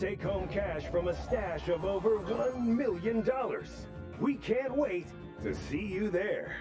take home cash from a stash of over $1 million. We can't wait to see you there.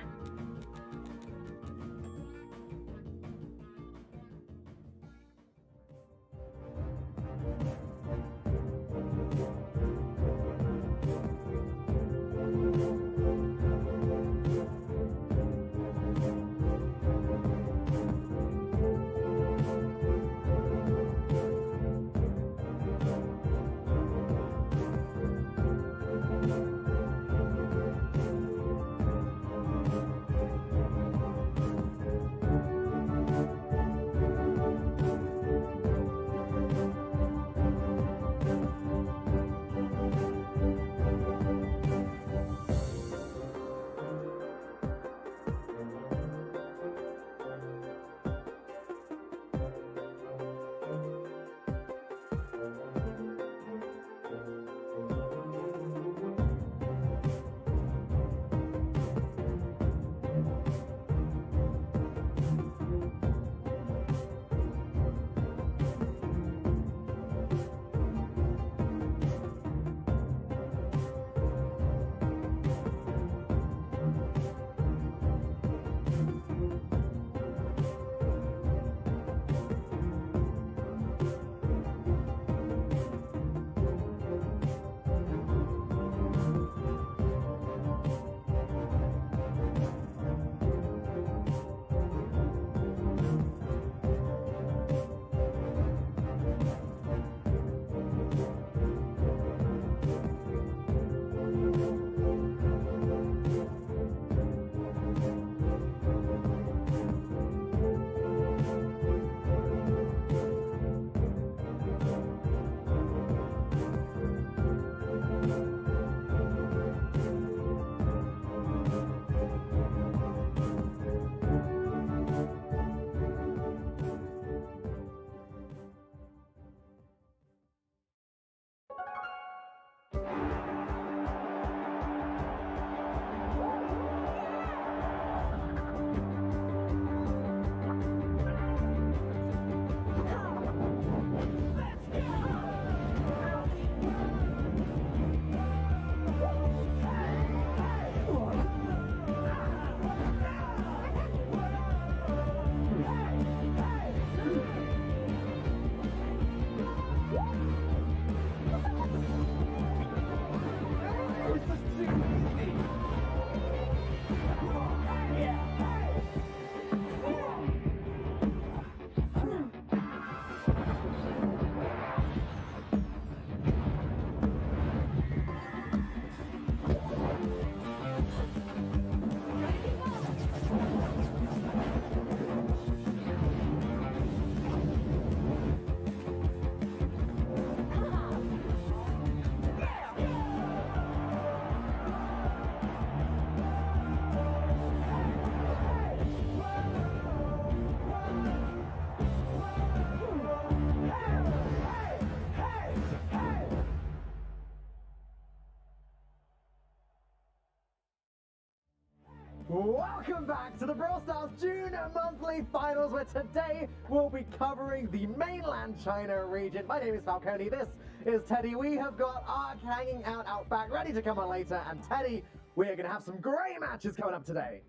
Welcome back to the Brawl Stars June monthly finals, where today we'll be covering the mainland China region. My name is Falcone, this is Teddy. We have got Ark hanging out back, ready to come on later, and Teddy, we're going to have some great matches coming up today.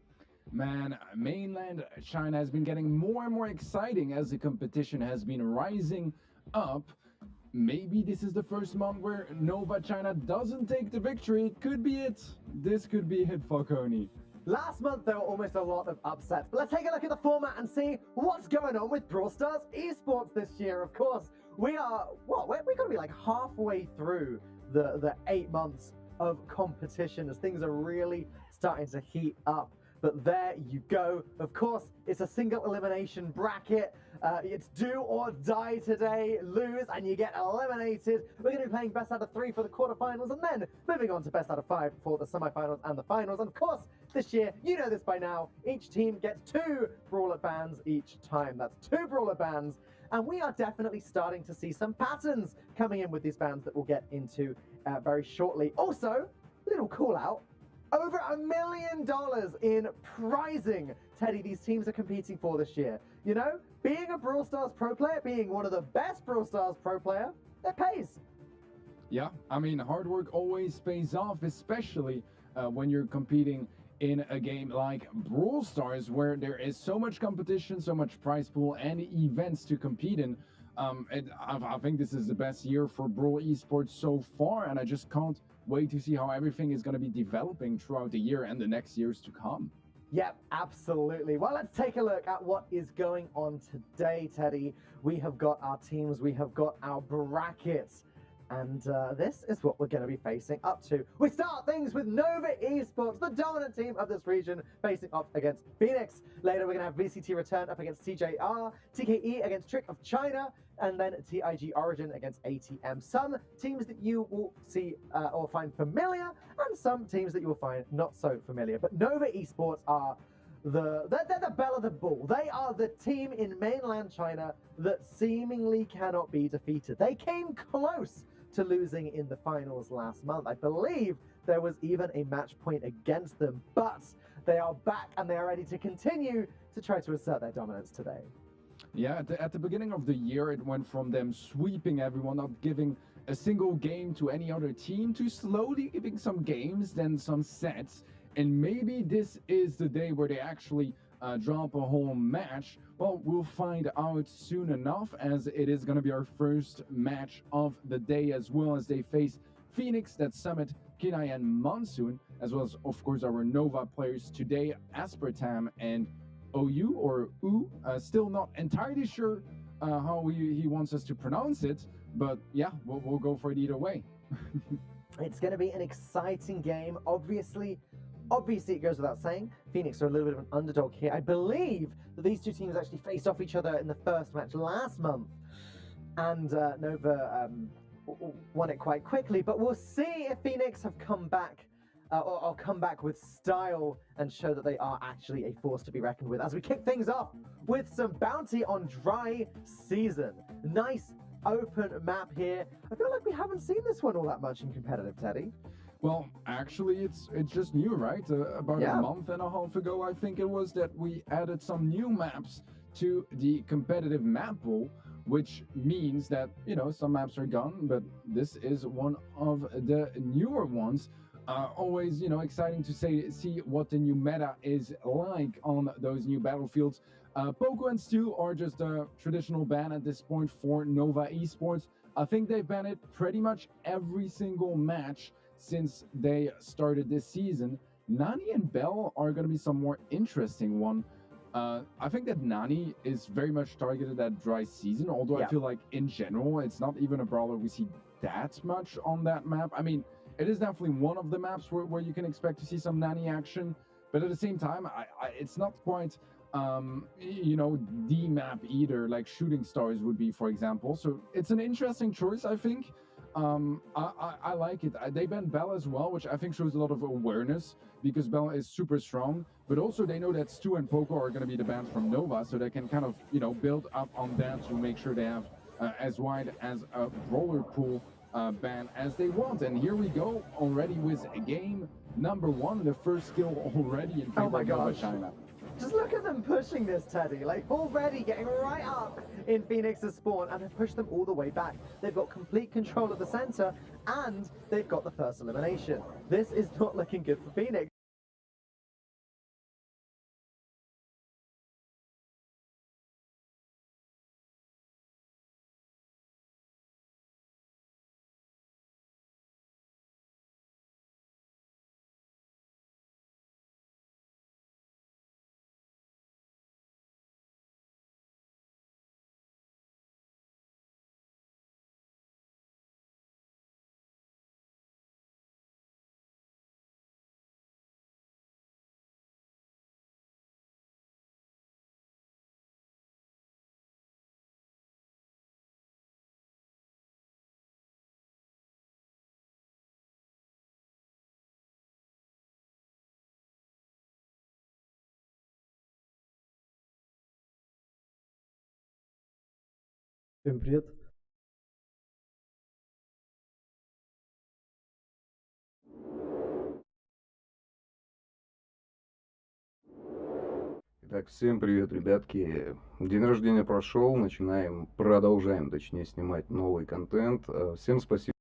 Man, mainland China has been getting more and more exciting as the competition has been rising up. Maybe this is the first month where Nova China doesn't take the victory. It could be it. This could be it, Falcone. Last month there were almost a lot of upsets, but let's take a look at the format and see what's going on with Brawl Stars esports this year. Of course, we're going to be like halfway through the 8 months of competition as things are really starting to heat up. But there you go. Of course, it's a single elimination bracket. It's do or die today. Lose and you get eliminated. We're going to be playing best out of 3 for the quarterfinals and then moving on to best out of 5 for the semifinals and the finals. And of course, this year, you know this by now, each team gets 2 brawler bans each time. That's 2 brawler bans. And we are definitely starting to see some patterns coming in with these bans that we'll get into very shortly. Also, little call out. Over $1 million in prizing, Teddy, these teams are competing for this year. You know, being a Brawl Stars pro player, being one of the best Brawl Stars pro player, it pays. Yeah, I mean, hard work always pays off, especially when you're competing in a game like Brawl Stars, where there is so much competition, so much prize pool, and events to compete in. I think this is the best year for Brawl esports so far, and I just can't wait to see how everything is going to be developing throughout the year and the next years to come. Yep, absolutely. Well, let's take a look at what is going on today, Teddy. We have got our teams, we have got our brackets, and this is what we're going to be facing up to. We start things with Nova Esports, the dominant team of this region, facing off against Phoenix. Later, we're going to have VCT Return up against TJR, TKE against Trick of China, and then TIG Origin against ATM. Some teams that you will see or find familiar, and some teams that you will find not so familiar. But Nova Esports are they're the belle of the ball. They are the team in mainland China that seemingly cannot be defeated. They came close to losing in the finals last month. I believe there was even a match point against them, but they are back and they are ready to continue to try to assert their dominance today. Yeah, at the beginning of the year, it went from them sweeping everyone, not giving a single game to any other team, to slowly giving some games, then some sets. And maybe this is the day where they actually drop a whole match. Well, we'll find out soon enough, as it is going to be our first match of the day, as well as they face Phoenix, that's Summit, Kinai, and Monsoon, as well as, of course, our Nova players today, Aspartam and OU or U. Still not entirely sure how he wants us to pronounce it, but yeah, we'll go for it either way. It's going to be an exciting game. Obviously, it goes without saying, Phoenix are a little bit of an underdog here. I believe that these two teams actually faced off each other in the first match last month, and Nova won it quite quickly. But we'll see if Phoenix have come back, or come back with style and show that they are actually a force to be reckoned with. As we kick things off with some bounty on Dry Season. Nice open map here. I feel like we haven't seen this one all that much in competitive, Teddy. Well, actually, it's just new, right? About a month and a half ago, I think it was, that we added some new maps to the competitive map pool, which means that, you know, some maps are gone, but this is one of the newer ones. Always, you know, exciting to see what the new meta is like on those new battlefields. Poco and Stu are just a traditional ban at this point for Nova Esports. I think they've banned it pretty much every single match since they started this season. Nani and Bell are going to be some more interesting one. I think that Nani is very much targeted at Dry Season, although I feel like in general it's not even a brawler we see that much on that map. I mean, it is definitely one of the maps where you can expect to see some Nani action, but at the same time, it's not quite you know, the map either, like Shooting Stars would be, for example. So it's an interesting choice, I think. I like it. They banned Bella as well, which I think shows a lot of awareness, because Bella is super strong, but also they know that Stu and Poco are going to be the bans from Nova, so they can kind of, you know, build up on that to make sure they have as wide as a brawler pool ban as they want. And here we go already with game number one, the first skill already in favor of Nova China. Just look at them pushing this, Teddy. Like, already getting right up in Phoenix's spawn, and have pushed them all the way back. They've got complete control of the center, and they've got the first elimination. This is not looking good for Phoenix. Всем привет. Итак, всем привет, ребятки. День рождения прошел, продолжаем, точнее, снимать новый контент. Всем спасибо.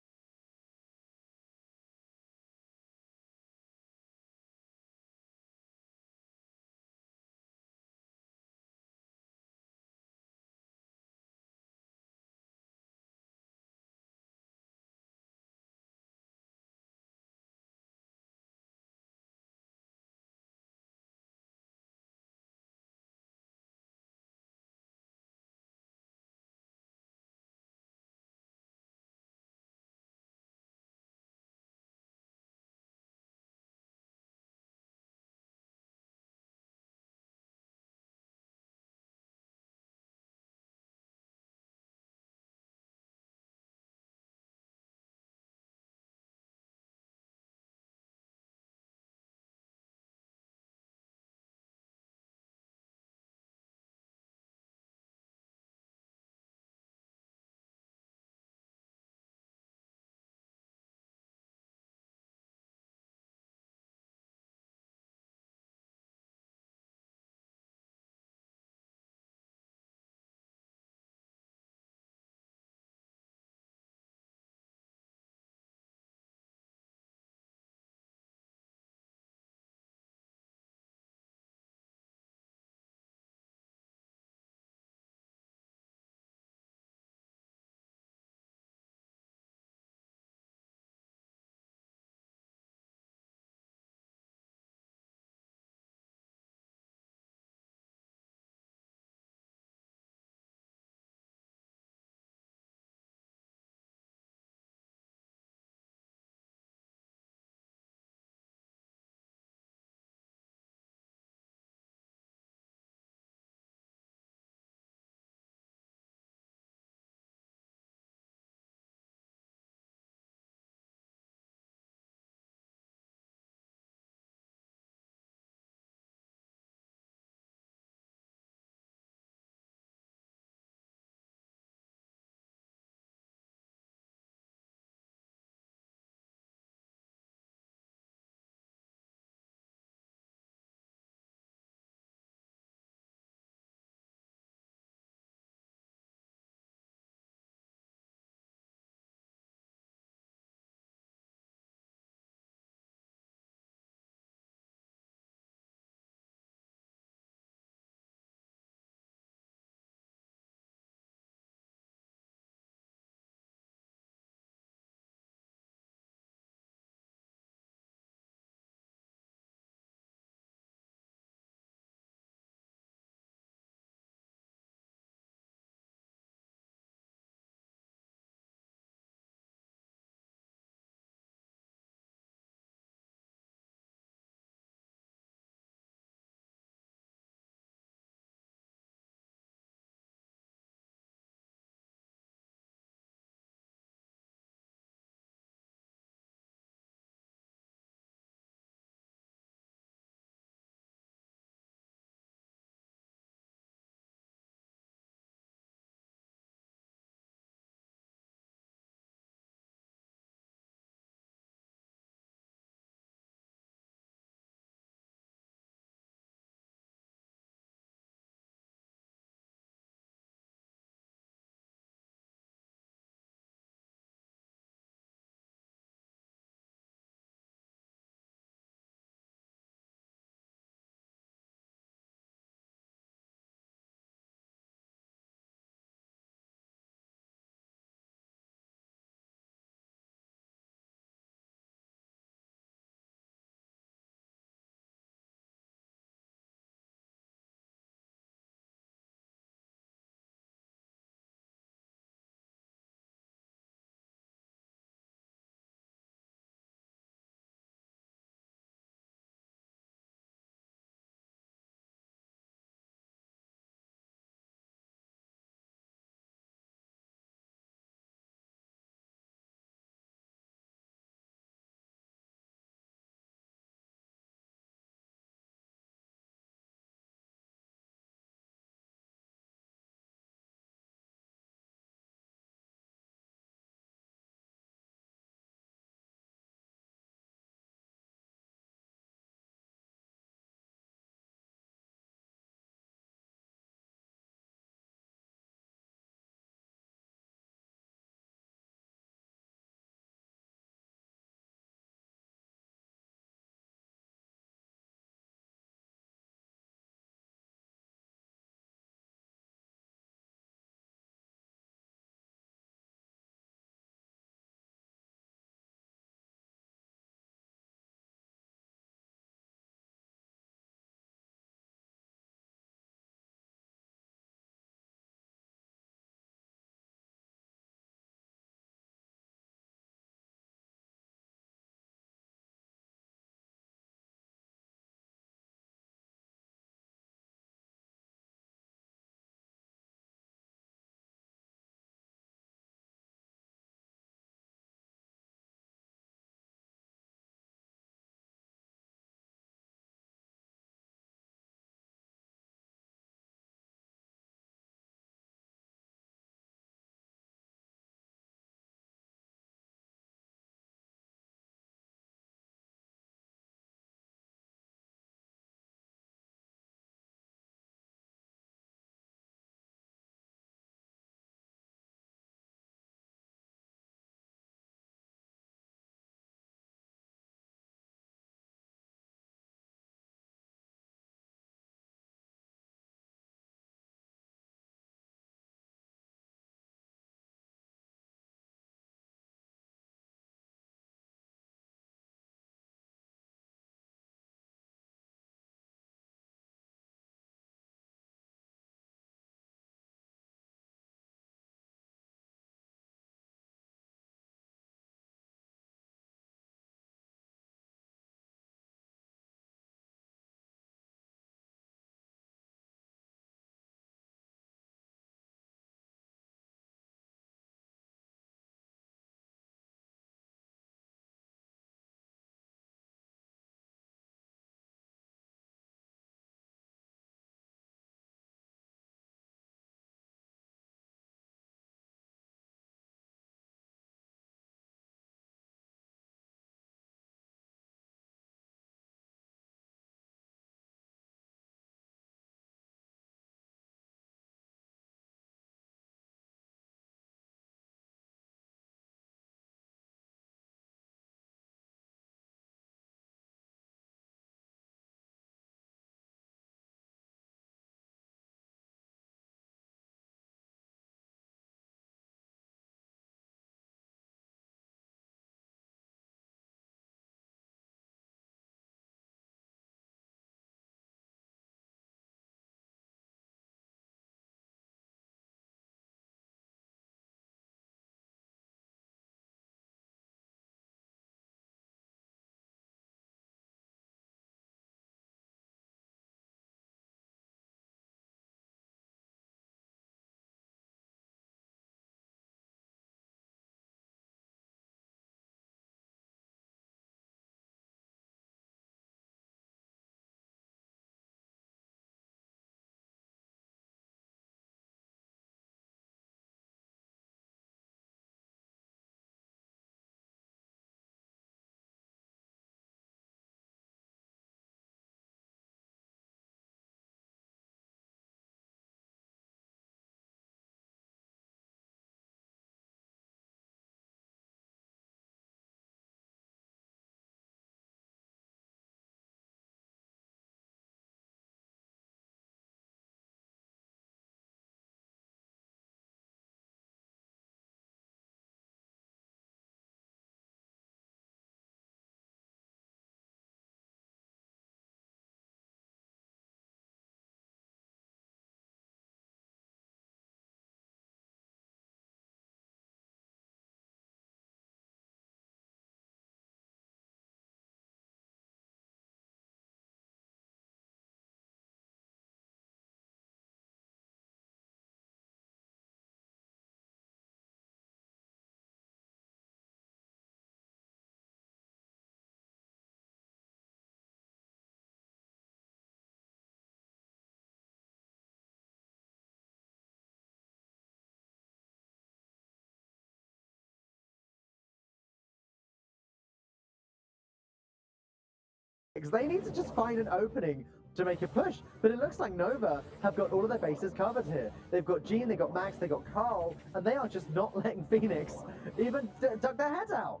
They need to just find an opening to make a push. But it looks like Nova have got all of their bases covered here. They've got Gene, they've got Max, they've got Carl, and they are just not letting Phoenix even duck their heads out.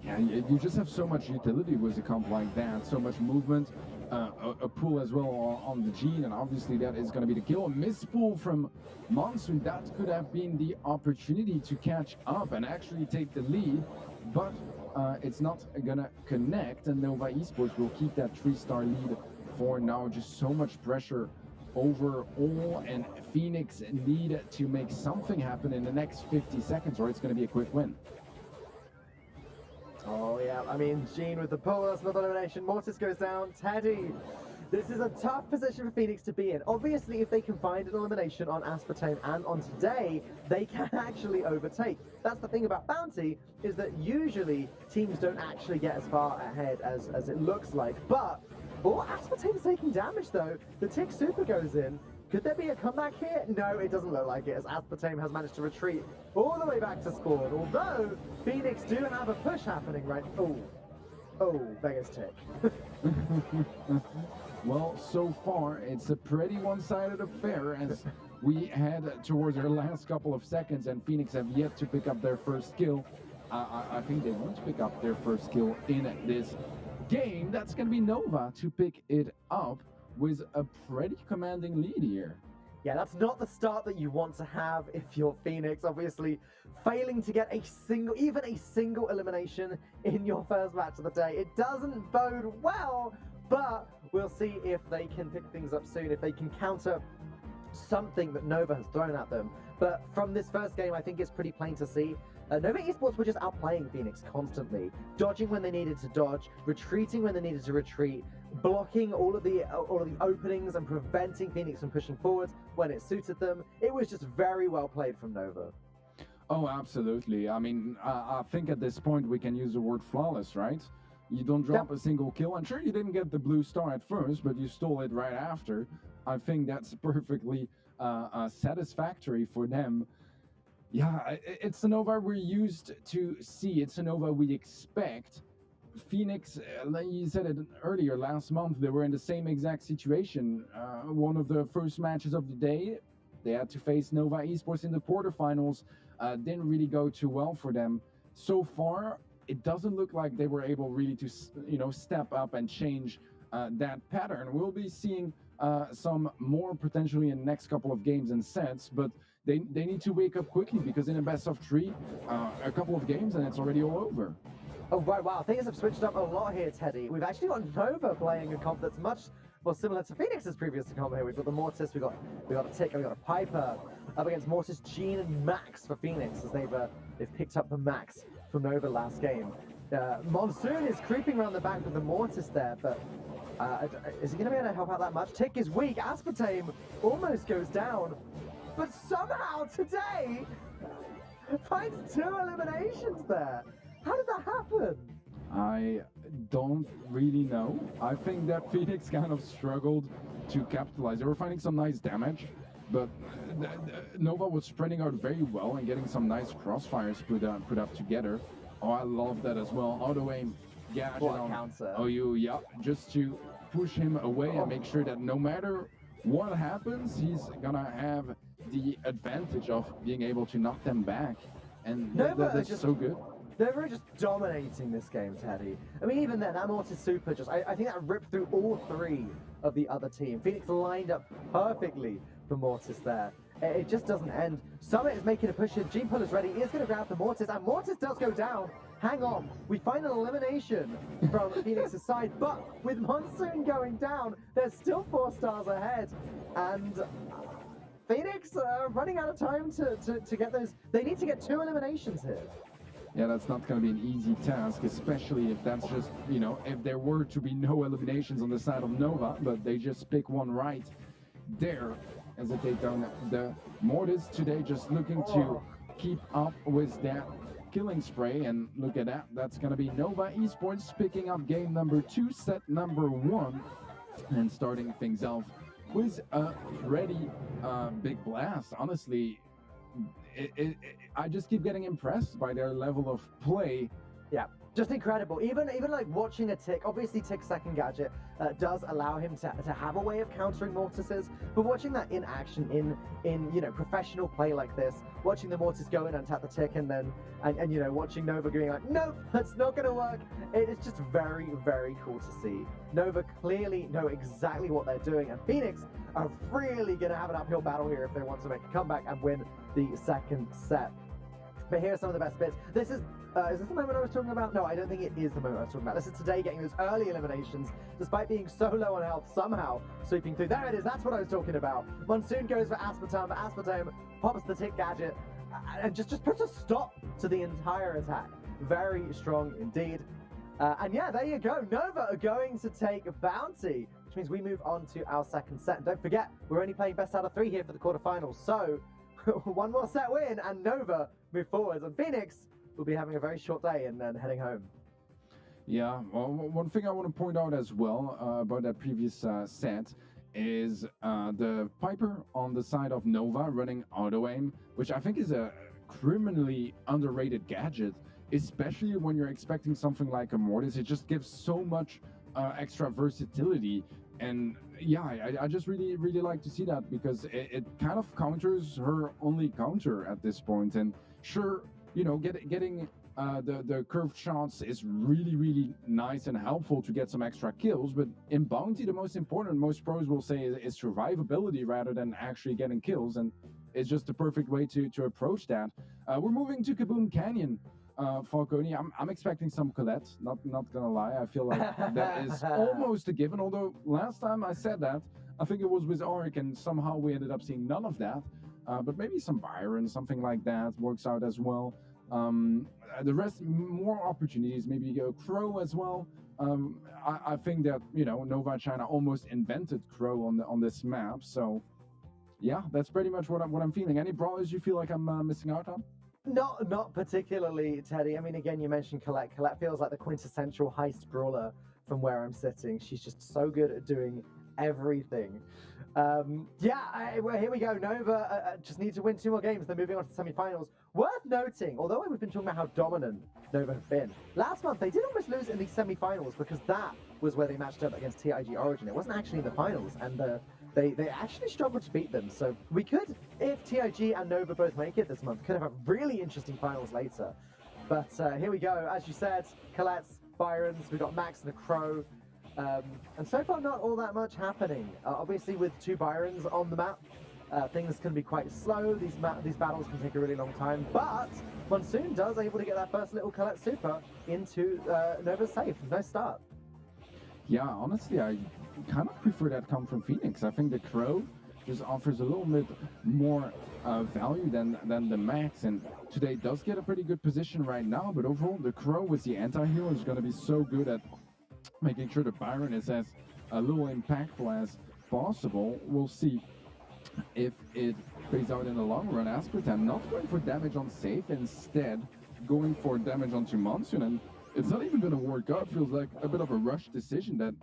Yeah, you just have so much utility with a comp like that, so much movement, a pull as well on the Gene, and obviously that is going to be the kill. A missed pull from Monsoon, that could have been the opportunity to catch up and actually take the lead, but it's not going to connect, and Nova Esports will keep that 3-star lead for now. Just so much pressure overall, and Phoenix need to make something happen in the next 50 seconds, or it's going to be a quick win. Oh yeah, I mean, Gene with the pull, that's another elimination. Mortis goes down. Teddy, this is a tough position for Phoenix to be in. Obviously, if they can find an elimination on Aspartame and on Today, they can actually overtake. That's the thing about Bounty, is that usually teams don't actually get as far ahead as it looks like. But, oh, Aspartame's taking damage though. The Tick Super goes in. Could there be a comeback here? No, it doesn't look like it, as Aspartame has managed to retreat all the way back to spawn. Although, Phoenix do have a push happening right... Oh, Vegas Tick. Well, so far, it's a pretty one-sided affair as we head towards our last couple of seconds, and Phoenix have yet to pick up their first kill. I think they want to pick up their first kill in this game. That's going to be Nova to pick it up with a pretty commanding lead here. Yeah, that's not the start that you want to have if you're Phoenix. Obviously, failing to get even a single elimination in your first match of the day, it doesn't bode well, but we'll see if they can pick things up soon, if they can counter something that Nova has thrown at them. But from this first game, I think it's pretty plain to see. Nova Esports were just outplaying Phoenix constantly, dodging when they needed to dodge, retreating when they needed to retreat, blocking all of the openings and preventing Phoenix from pushing forwards when it suited them. It was just very well played from Nova. Oh, absolutely. I mean, I think at this point we can use the word flawless, right? You don't drop a single kill. I'm sure you didn't get the blue star at first, but you stole it right after. I think that's perfectly satisfactory for them. Yeah, it's a Nova we're used to see. It's a Nova we expect. Phoenix, like you said it earlier, last month, they were in the same exact situation. One of the first matches of the day, they had to face Nova Esports in the quarterfinals. Didn't really go too well for them. So far, it doesn't look like they were able really to, step up and change that pattern. We'll be seeing some more potentially in the next couple of games and sets, but they need to wake up quickly, because in a best of 3, a couple of games and it's already all over. Oh, right, wow, things have switched up a lot here, Teddy. We've actually got Nova playing a comp that's much more similar to Phoenix's previous comp here. We've got the Mortis, we've got a Tick, we've got a Piper up against Mortis, Gene, and Max for Phoenix, as they've picked up the Max from Nova last game. Monsoon is creeping around the back with the Mortis there, but is he going to be able to help out that much? Tick is weak. Aspartame almost goes down, but somehow Today finds 2 eliminations there. How did that happen? I don't really know. I think that Phoenix kind of struggled to capitalize. They were finding some nice damage, but Nova was spreading out very well and getting some nice crossfires put up together. Oh, I love that as well. Auto aim gadget on OU, yeah, just to push him away and make sure that no matter what happens, he's gonna have the advantage of being able to knock them back, and that's just so good. They're really just dominating this game, Teddy. I mean, even then, that Mortis Super I think that ripped through all 3 of the other team. Phoenix lined up perfectly for Mortis there. It just doesn't end. Summit is making a push in. G-Pull is ready. He is going to grab the Mortis, and Mortis does go down. Hang on. We find an elimination from Phoenix's side, but with Monsoon going down, there's still 4 stars ahead. And Phoenix running out of time to get those. They need to get 2 eliminations here. Yeah, that's not going to be an easy task, especially if that's just, if there were to be no eliminations on the side of Nova, but they just pick one right there as they take down the Mortis Today, just looking to keep up with that killing spree. And look at that, that's going to be Nova Esports picking up game number 2, set number 1, and starting things off with a pretty big blast. Honestly, I just keep getting impressed by their level of play. Yeah. Just incredible. Even like watching a Tick, obviously Tick's second gadget does allow him to have a way of countering Mortises, but watching that in action in professional play like this, watching the Mortis go in and tap the Tick and then watching Nova going like, nope, that's not gonna work. It is just very, very cool to see. Nova clearly know exactly what they're doing, and Phoenix are really gonna have an uphill battle here if they want to make a comeback and win the second set. But here are some of the best bits. Is this the moment I was talking about? No, I don't think it is the moment I was talking about. This is today getting those early eliminations, despite being so low on health, somehow sweeping through. There it is, that's what I was talking about. Monsoon goes for Aspartame, but Aspartame pops the Tick gadget and just puts a stop to the entire attack. Very strong indeed. And yeah, there you go. Nova are going to take a bounty, which means we move on to our second set. And don't forget, we're only playing best out of 3 here for the quarterfinals. So one more set win and Nova move forwards. And Phoenix will be having a very short day and then heading home. Yeah, well, one thing I want to point out as well about that previous set is the Piper on the side of Nova running auto aim, which I think is a criminally underrated gadget, especially when you're expecting something like a Mortis. It just gives so much extra versatility. And yeah, I just really like to see that, because it kind of counters her only counter at this point. And sure, getting the curved shots is really nice and helpful to get some extra kills, but in Bounty the most important, most pros will say, is survivability rather than actually getting kills, and it's just the perfect way to approach that. We're moving to Kaboom Canyon. Falcone, I'm expecting some Colette, not gonna lie. I feel like that is almost a given, although last time I said that, I think it was with Auric, and somehow we ended up seeing none of that. But maybe some Byron, something like that works out as well. The rest, more opportunities, maybe go Crow as well. I think that, Nova China almost invented Crow on this map. So yeah, that's pretty much what I'm feeling. Any brawlers you feel like I'm missing out on? Not particularly, Teddy. I mean, again, you mentioned Colette. Colette feels like the quintessential heist brawler from where I'm sitting. She's just so good at doing everything. Well, here we go. Nova just need to win 2 more games. They're moving on to the semi-finals. Worth noting, although we've been talking about how dominant Nova have been, last month they did almost lose in the semi-finals, because that was where they matched up against TIG Origin. It wasn't actually in the finals, and they actually struggled to beat them. So we could, if TIG and Nova both make it this month, could have a really interesting finals later. But here we go. As you said, Colette's, Byron's, we've got Max and the Crow. And so far, not all that much happening. Obviously, with 2 Byrons on the map, things can be quite slow. These battles can take a really long time. But Monsoon does able to get that first little Colette super into Nova's safe. Nice start. Yeah, honestly, I kind of prefer that come from Phoenix. I think the Crow just offers a little bit more value than the Max, and today does get a pretty good position right now. But overall, the Crow with the anti-hero is going to be so good at making sure the Byron is as little impactful as possible. We'll see if it plays out in the long run. Aspartame not going for damage on safe, instead going for damage onto Monsoon, and it's not even going to work out. Feels like a bit of a rush decision that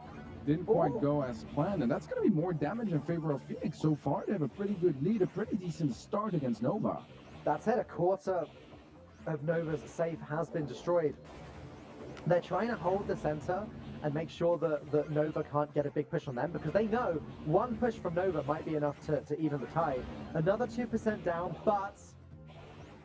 didn't quite go as planned, and that's going to be more damage in favor of Phoenix. So far, they have a pretty good lead, a pretty decent start against Nova. That's it, a quarter of Nova's safe has been destroyed. They're trying to hold the center and make sure that Nova can't get a big push on them, because they know one push from Nova might be enough to even the tie. Another 2% down, but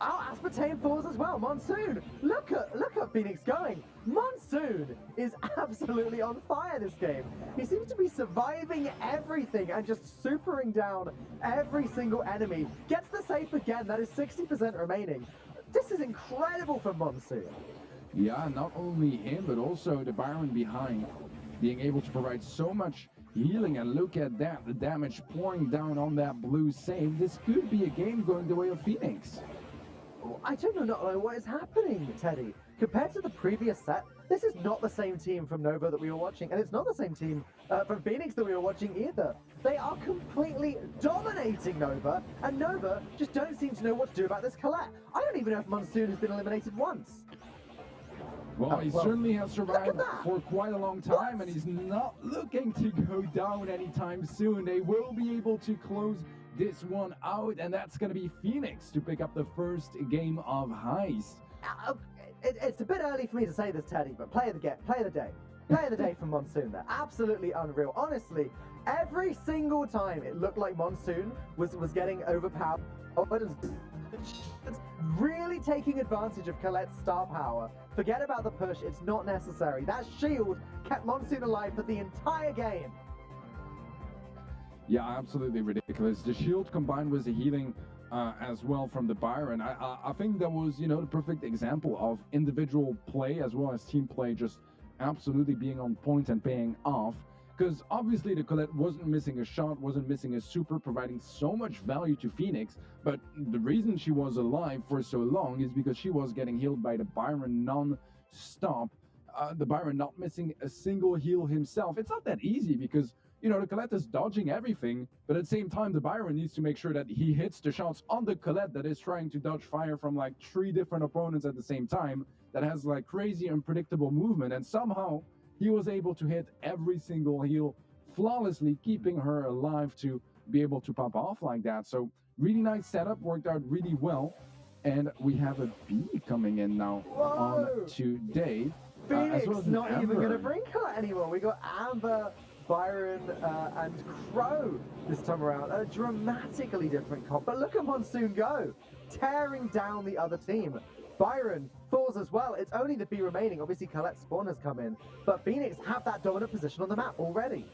Aspartame falls as well. Monsoon, look at Phoenix going. Monsoon is absolutely on fire this game. He seems to be surviving everything and just supering down every single enemy. Gets the safe again. That is 60% remaining. This is incredible for Monsoon. Yeah, not only him, but also the Byron behind, being able to provide so much healing. And look at that, the damage pouring down on that blue save. This could be a game going the way of Phoenix. I don't know what is happening, Teddy. Compared to the previous set, this is not the same team from Nova that we were watching, and it's not the same team from Phoenix that we were watching either. They are completely dominating Nova, and Nova just don't seem to know what to do about this Colette. I don't even know if Monsoon has been eliminated once. Well, he certainly has survived for quite a long time, and he's not looking to go down anytime soon. They will be able to close this one out, and that's going to be Phoenix to pick up the first game of Heist. It's a bit early for me to say this, Teddy, but play of the day. Play of the day from Monsoon there. Absolutely unreal. Honestly, every single time it looked like Monsoon was getting overpowered. It's really taking advantage of Colette's star power. Forget about the push, it's not necessary. That shield kept Monsoon alive for the entire game. Yeah, absolutely ridiculous. The shield combined with the healing as well from the Byron. I think that was, you know, the perfect example of individual play as well as team play just absolutely being on point and paying off. Because obviously the Colette wasn't missing a shot, wasn't missing a super, providing so much value to Phoenix, but the reason she was alive for so long is because she was getting healed by the Byron non-stop. The Byron not missing a single heal himself. It's not that easy because, you know, the Colette is dodging everything, but at the same time, the Byron needs to make sure that he hits the shots on the Colette that is trying to dodge fire from like 3 different opponents at the same time, that has like crazy unpredictable movement, and somehow he was able to hit every single heal flawlessly, keeping her alive to be able to pop off like that. So really nice setup, worked out really well. And we have a B coming in now on today. Phoenix as well as not even Amber. going to bring Colette anymore. We got Amber, Byron, and Crow this time around. A dramatically different comp. But look at Monsoon go, tearing down the other team. Byron falls as well. It's only the B remaining. Obviously, Colette's spawn has come in, but Phoenix have that dominant position on the map already.